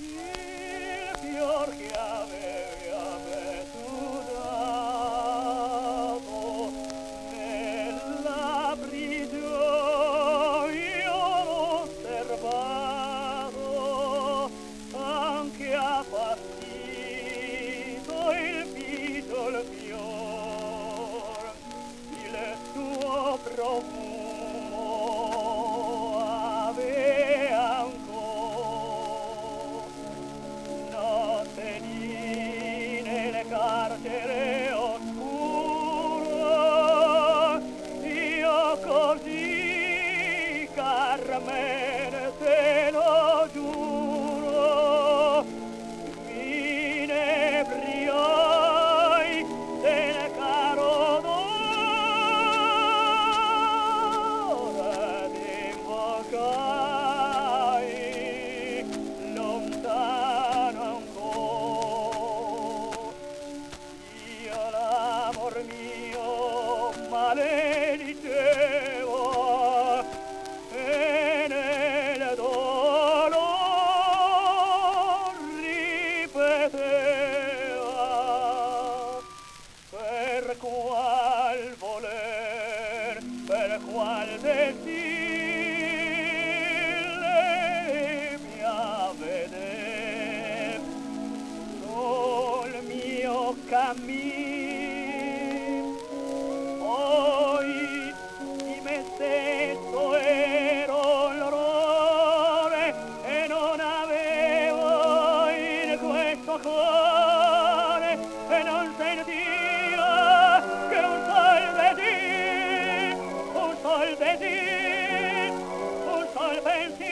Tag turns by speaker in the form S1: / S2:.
S1: il fior che aveva me tu dato nella prigione io l'ho osservato anche a partito il piccolo fior il suo profumo aveva ancora notte nelle carcere oscuro io così Carmen te lo giuro mi inebriai del caro odore d'invocai lontano ancora io l'amor mio maledicevo e nel dolor ripeteva per qual voler, per qual desir lei mi avvedeva sul mio cammin poi di me stesso ero l'orrore e non avevo in questo cuore e non sentiva che un sol desir, un sol desir, un sol pensiero